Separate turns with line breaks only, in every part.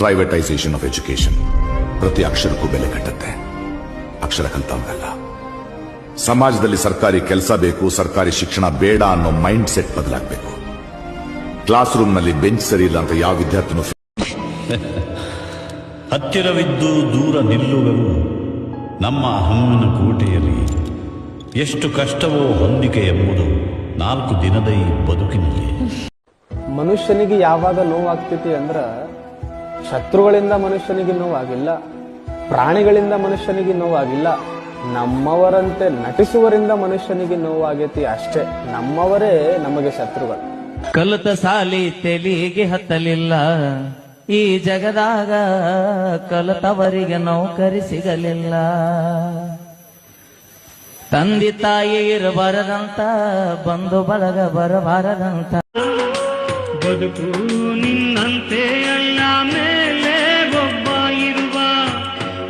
Privatisation of education ಪ್ರತಿ ಅಕ್ಷರಕ್ಕೂ ಬೆಲೆ ಕಟ್ಟುತ್ತೆ. ಅಕ್ಷರ ಕಲ್ತವ್ರಲ್ಲ. ಸಮಾಜದಲ್ಲಿ ಸರ್ಕಾರಿ ಕೆಲಸ ಬೇಕು, ಸರ್ಕಾರಿ ಶಿಕ್ಷಣ ಬೇಡ ಅನ್ನೋ ಮೈಂಡ್ ಸೆಟ್ ಬದಲಾಗಬೇಕು. ಕ್ಲಾಸ್ ರೂಮ್ ನಲ್ಲಿ ಬೆಂಚ್ ಸರಿ ಇಲ್ಲ ಅಂತ ಯಾವ ವಿದ್ಯಾರ್ಥಿನೂ
ಹತ್ತಿರವಿದ್ದು ದೂರ ನಿಲ್ಲುವೆವು ನಮ್ಮ ಹಮ್ಮಿನ ಕೋಟೆಯಲ್ಲಿ. ಎಷ್ಟು ಕಷ್ಟವೋ ಹೊಂದಿಕೆ ಎಂಬುದು 4 ದಿನದ ಈ ಬದುಕಿನಲ್ಲಿ.
ಮನುಷ್ಯನಿಗೆ ಯಾವಾಗ ನೋವಾಗ್ತೈತಿ ಅಂದ್ರ ಶತ್ರುಗಳಿಂದ ಮನುಷ್ಯನಿಗೆ ನೋವಾಗಿಲ್ಲ, ಪ್ರಾಣಿಗಳಿಂದ ಮನುಷ್ಯನಿಗೆ ನೋವಾಗಿಲ್ಲ, ನಮ್ಮವರಂತೆ ನಟಿಸುವರಿಂದ ಮನುಷ್ಯನಿಗೆ ನೋವಾಗೈತಿ ಅಷ್ಟೇ. ನಮ್ಮವರೇ ನಮಗೆ ಶತ್ರುಗಳು.
ಕಲಿತ ಸಾಲಿ ತೆಲಿಗೆ ಹತ್ತಲಿಲ್ಲ, ಈ ಜಗದಾಗ ಕಲಿತವರಿಗೆ ನೌಕರಿ ಸಿಗಲಿಲ್ಲ. ತಂದೆ ತಾಯಿ ಇರಬಾರದಂತ, ಬಂಧು ಬಳಗ ಬರಬಾರದಂತ.
ಬದುಕು ನಿನ್ನಂತೆ ಅಲ್ಲ, ಮೇಲೆ ಒಬ್ಬ ಇರುವ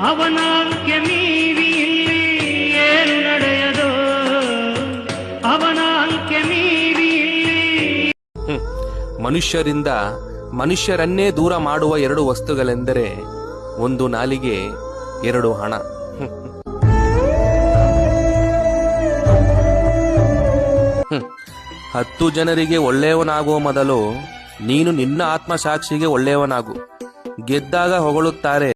ಅವನಾಲ್ಕೆ ಮೀರಿ ಇಲ್ಲಿ ಏನು ನಡೆಯದೋ, ಅವನಾಲ್ಕೆ ಮೀರಿ ಇಲ್ಲಿ.
ಮನುಷ್ಯರಿಂದ ಮನುಷ್ಯರನ್ನೇ ದೂರ ಮಾಡುವ 2 ವಸ್ತುಗಳೆಂದರೆ 1 ನಾಲಿಗೆ, 2 ಹಣ. 10 ಜನರಿಗೆ ಒಳ್ಳೆಯವನಾಗುವ ಮೊದಲು ನೀನು ನಿನ್ನ ಆತ್ಮಸಾಕ್ಷಿಗೆ ಒಳ್ಳೆಯವನಾಗು. ಗೆದ್ದಾಗ ಹೊಗಳುತ್ತಾರೆ,